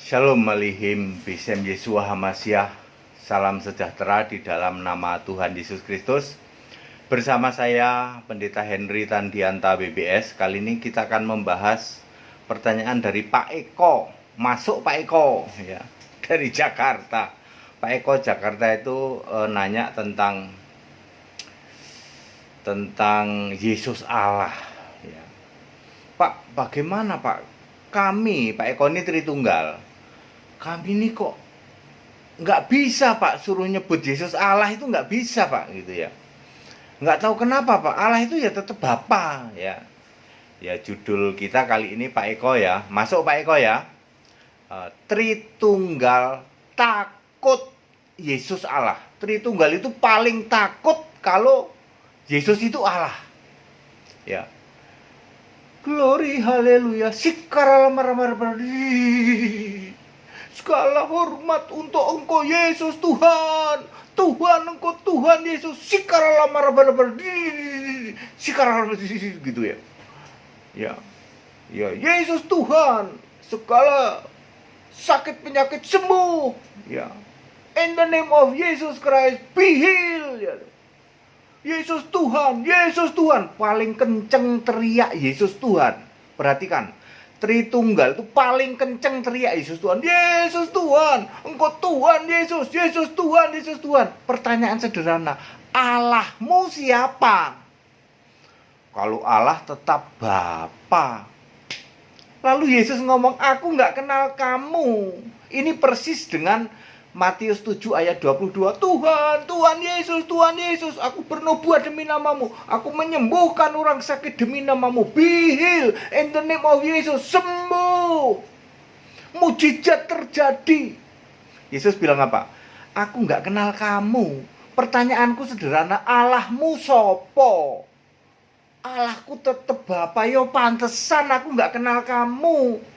Shalom Alihim Bisem Yesua Hamasyah. Salam sejahtera di dalam nama Tuhan Yesus Kristus. Bersama saya Pendeta Henry Tandianta BBS. Kali ini kita akan membahas pertanyaan dari Pak Eko. Masuk Pak Eko ya, dari Jakarta. Pak Eko Jakarta itu nanya tentang Yesus Allah ya. Pak, bagaimana Pak? Kami, Pak Eko ini Tritunggal. Kami ini kok nggak bisa Pak suruh nyebut Yesus Allah, itu nggak bisa Pak gitu ya. Nggak tahu kenapa Pak, Allah itu ya tetap Bapa ya. Ya judul kita kali ini Pak Eko ya, masuk Pak Eko ya. Tritunggal takut Yesus Allah. Tritunggal itu paling takut kalau Yesus itu Allah ya. Glory haleluya, segala hormat untuk Engkau Yesus Tuhan. Tuhan Engkau Tuhan Yesus. Gitu ya. Ya, Yesus Tuhan. Segala sakit penyakit sembuh. Ya. In the name of Jesus Christ, be healed. Ya. Yesus Tuhan, Yesus Tuhan. Paling kenceng teriak Yesus Tuhan. Perhatikan. Tritunggal itu paling kenceng teriak Yesus Tuhan. Yesus Tuhan, Engkau Tuhan Yesus, Yesus Tuhan, Yesus Tuhan. Pertanyaan sederhana, Allahmu siapa? Kalau Allah tetap Bapa. Lalu Yesus ngomong, aku nggak kenal kamu. Ini persis dengan Matius 7 ayat 22. Tuhan Yesus, aku bernubuat demi namamu. Aku menyembuhkan orang sakit demi namamu. Be healed in the name of Jesus. Sembuh. Mujizat terjadi. Yesus bilang apa? Aku nggak kenal kamu. Pertanyaanku sederhana, Allahmu sopo? Allahku tetap Bapa. Yo pantesan aku nggak kenal kamu.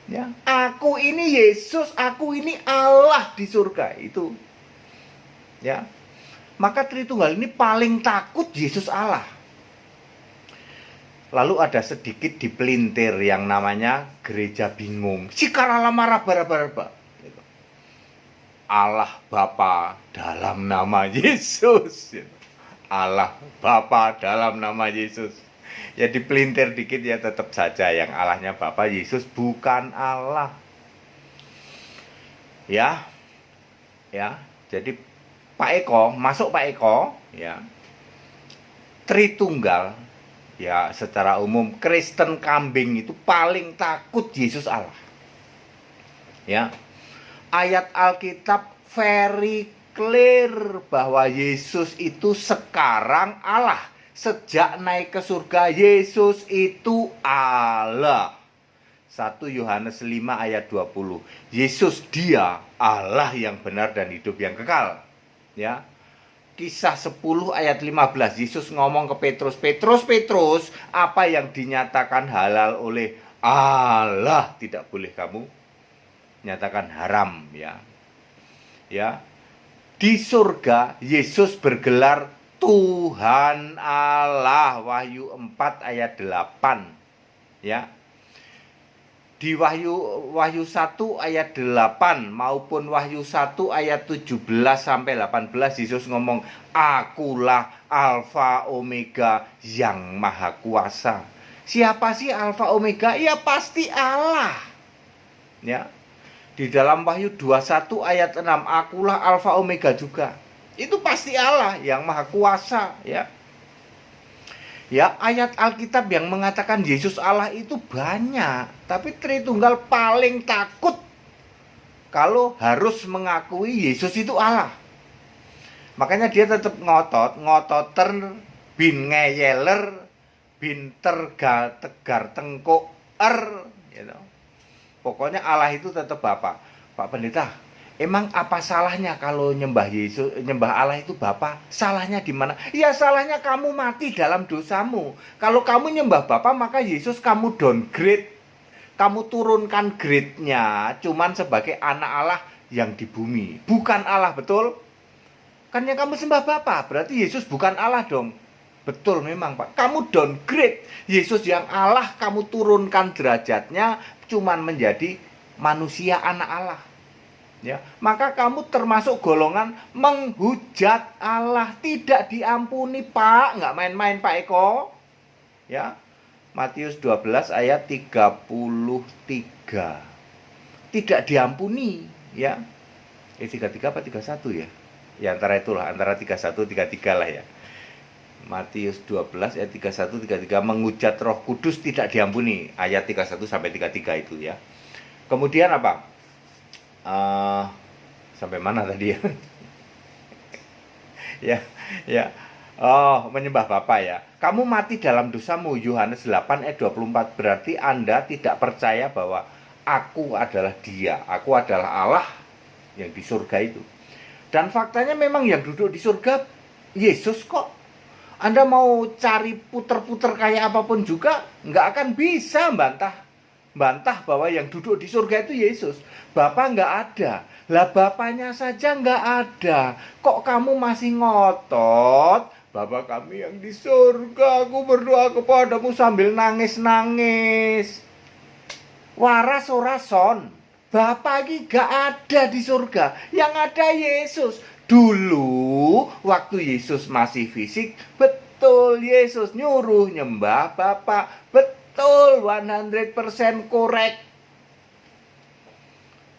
Ya, aku ini Yesus, aku ini Allah di surga itu. Ya. Maka Tritunggal ini paling takut Yesus Allah. Lalu ada sedikit dipelintir yang namanya gereja bingung. Allah Bapa dalam nama Yesus. Allah Bapa dalam nama Yesus. Ya dipelintir dikit ya, tetap saja yang Allahnya Bapa, Yesus bukan Allah. Ya. Jadi Pak Eko, masuk Pak Eko ya. Tritunggal ya, secara umum Kristen kambing itu paling takut Yesus Allah. Ya. Ayat Alkitab very clear bahwa Yesus itu sekarang Allah. Sejak naik ke surga, Yesus itu Allah. 1 Yohanes 5 ayat 20. Yesus dia Allah yang benar dan hidup yang kekal. Ya. Kisah 10 ayat 15. Yesus ngomong ke Petrus, Petrus, apa yang dinyatakan halal oleh Allah tidak boleh kamu nyatakan haram ya. Ya. Di surga Yesus bergelar Tuhan Allah, Wahyu 4 ayat 8 ya. Di Wahyu 1 ayat 8 maupun Wahyu 1 ayat 17 sampai 18 Yesus ngomong, akulah Alfa Omega yang maha kuasa. Siapa sih Alfa Omega? Ya pasti Allah. Ya. Di dalam Wahyu 21 ayat 6, akulah Alfa Omega juga. Itu pasti Allah yang maha kuasa ya. Ya, ayat Alkitab yang mengatakan Yesus Allah itu banyak, tapi Tritunggal paling takut kalau harus mengakui Yesus itu Allah. Makanya dia tetap ngototer bin ngeyeler bin tegar tengkuk gitu. Pokoknya Allah itu tetap Bapa. Pak Pendeta, emang apa salahnya kalau nyembah Allah itu Bapa? Salahnya di mana? Ya salahnya kamu mati dalam dosamu. Kalau kamu nyembah Bapa, maka Yesus kamu downgrade. Kamu turunkan grade-nya cuman sebagai anak Allah yang di bumi. Bukan Allah, betul? Kan yang kamu sembah Bapa, berarti Yesus bukan Allah dong. Betul memang Pak. Kamu downgrade. Yesus yang Allah kamu turunkan derajatnya cuman menjadi manusia anak Allah. Ya, maka kamu termasuk golongan menghujat Allah, tidak diampuni, Pak. Nggak main-main, Pak Eko. Ya. Matius 12 ayat 33. Tidak diampuni, ya. 33 apa 31 ya? Ya antara itulah, antara 31 33 lah ya. Matius 12 ayat 31 33, menghujat Roh Kudus tidak diampuni. Ayat 31 sampai 33 itu ya. Kemudian apa? Sampai mana tadi ya? ya. Oh, menyembah Bapa ya. Kamu mati dalam dosamu, Yohanes 8 ayat 24. Berarti Anda tidak percaya bahwa aku adalah Dia, aku adalah Allah yang di surga itu. Dan faktanya memang yang duduk di surga Yesus kok. Anda mau cari puter-puter kayak apapun juga nggak akan bisa bantah bahwa yang duduk di surga itu Yesus. Bapa nggak ada. Lah Bapaknya saja nggak ada. Kok kamu masih ngotot? Bapa kami yang di surga, aku berdoa kepadamu sambil nangis-nangis. Waras ora son. Bapa ini gak ada di surga. Yang ada Yesus. Dulu waktu Yesus masih fisik, betul Yesus nyuruh nyembah Bapa. Betul, 100% korek.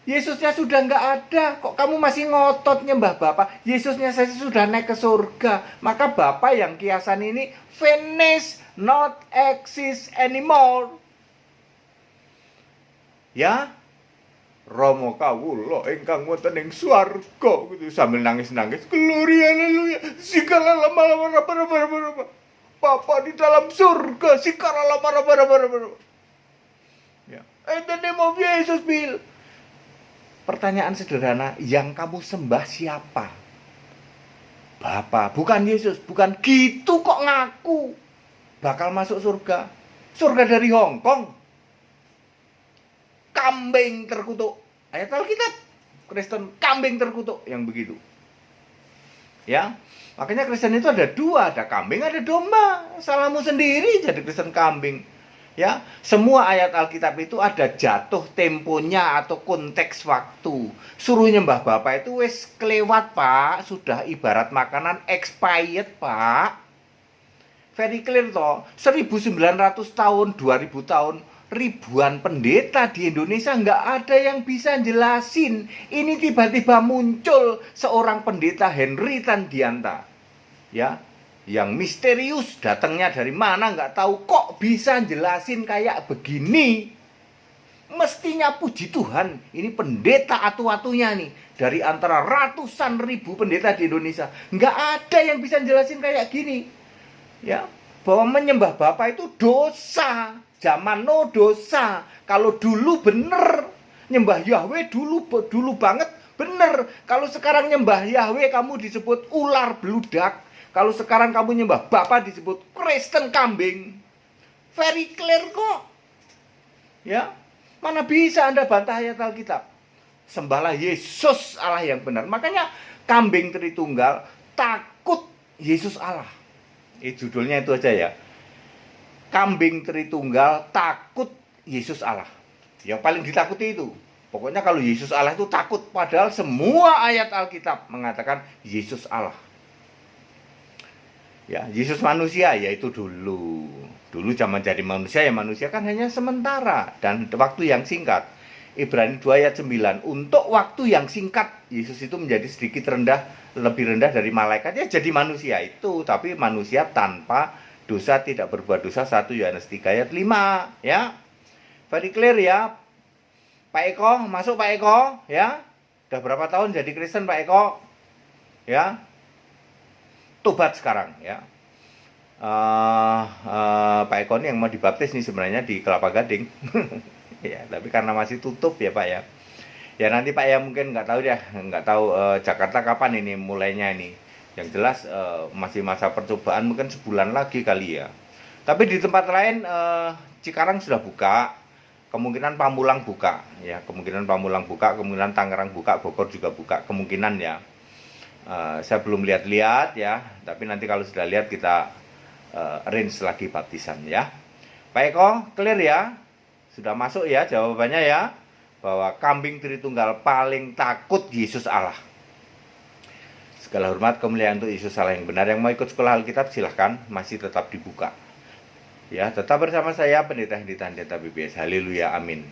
Yesusnya sudah nggak ada, kok kamu masih ngotot nyembah Bapa? Yesusnya saja sudah naik ke surga. Maka Bapa yang kiasan ini finish, not exist anymore. Ya, Romo kawula ingkang wonten ing swarga gitu sambil nangis-nangis. Gloria haleluya. Sikala lama Bapa di dalam surga, sikala lama. Ya. In the name of Jesus, Bill. Pertanyaan sederhana, yang kamu sembah siapa? Bapa, bukan Yesus, bukan gitu kok ngaku bakal masuk surga. Surga dari Hong Kong. Kambing terkutuk. Ayat Alkitab. Kristen kambing terkutuk yang begitu. Ya. Makanya Kristen itu ada dua, ada kambing, ada domba. Salahmu sendiri jadi Kristen kambing. Ya, semua ayat Alkitab itu ada jatuh temponya atau konteks waktu. Suruh nyembah Bapa itu wis kelewat, Pak. Sudah ibarat makanan expired, Pak. Very clear toh. 1900 tahun, 2000 tahun, ribuan pendeta di Indonesia nggak ada yang bisa jelasin. Ini tiba-tiba muncul seorang pendeta Henry Tandianta. Ya, yang misterius, datangnya dari mana nggak tahu, kok bisa jelasin kayak begini. Mestinya puji Tuhan, ini pendeta atu-atunya nih, dari antara ratusan ribu pendeta di Indonesia, nggak ada yang bisa jelasin kayak gini. Ya, bahwa menyembah Bapa itu dosa. Zaman no dosa. Kalau dulu bener, nyembah Yahweh dulu banget bener. Kalau sekarang nyembah Yahweh kamu disebut ular beludak. Kalau sekarang kamu nyembah Bapa disebut Kristen kambing. Very clear kok. Ya, mana bisa Anda bantah ayat Alkitab? Sembahlah Yesus Allah yang benar. Makanya kambing Tritunggal takut Yesus Allah. Judulnya itu aja ya. Kambing Tritunggal takut Yesus Allah. Yang paling ditakuti itu. Pokoknya kalau Yesus Allah itu takut. Padahal semua ayat Alkitab mengatakan Yesus Allah. Ya, Yesus manusia yaitu dulu. Dulu zaman jadi manusia ya manusia kan hanya sementara dan waktu yang singkat. Ibrani 2 ayat 9. Untuk waktu yang singkat Yesus itu menjadi sedikit rendah, lebih rendah dari malaikat ya jadi manusia itu, tapi manusia tanpa dosa, tidak berbuat dosa. 1 Yohanes 3 ayat 5 ya. Very clear ya. Pak Eko, masuk Pak Eko ya. Udah berapa tahun jadi Kristen Pak Eko? Ya. Tobat sekarang ya. Pak Eko ini yang mau dibaptis nih sebenarnya di Kelapa Gading. Ya, tapi karena masih tutup ya Pak ya. Ya nanti Pak ya mungkin nggak tahu ya, nggak tahu Jakarta kapan ini mulainya ini. Yang jelas masih masa percobaan, mungkin sebulan lagi kali ya. Tapi di tempat lain Cikarang sudah buka, kemungkinan Pamulang buka ya, kemungkinan Pamulang buka, kemungkinan Tangerang buka, Bogor juga buka, kemungkinan ya. Saya belum lihat-lihat ya, tapi nanti kalau sudah lihat kita arrange lagi baptisan ya. Pak Eko, clear ya? Sudah masuk ya jawabannya ya? bahwa kambing Tritunggal paling takut Yesus Allah. Segala hormat kemuliaan untuk Yesus Allah yang benar. Yang mau ikut sekolah Alkitab silahkan, masih tetap dibuka. Ya, tetap bersama saya Pendeta Hendita BBS. Haleluya, amin.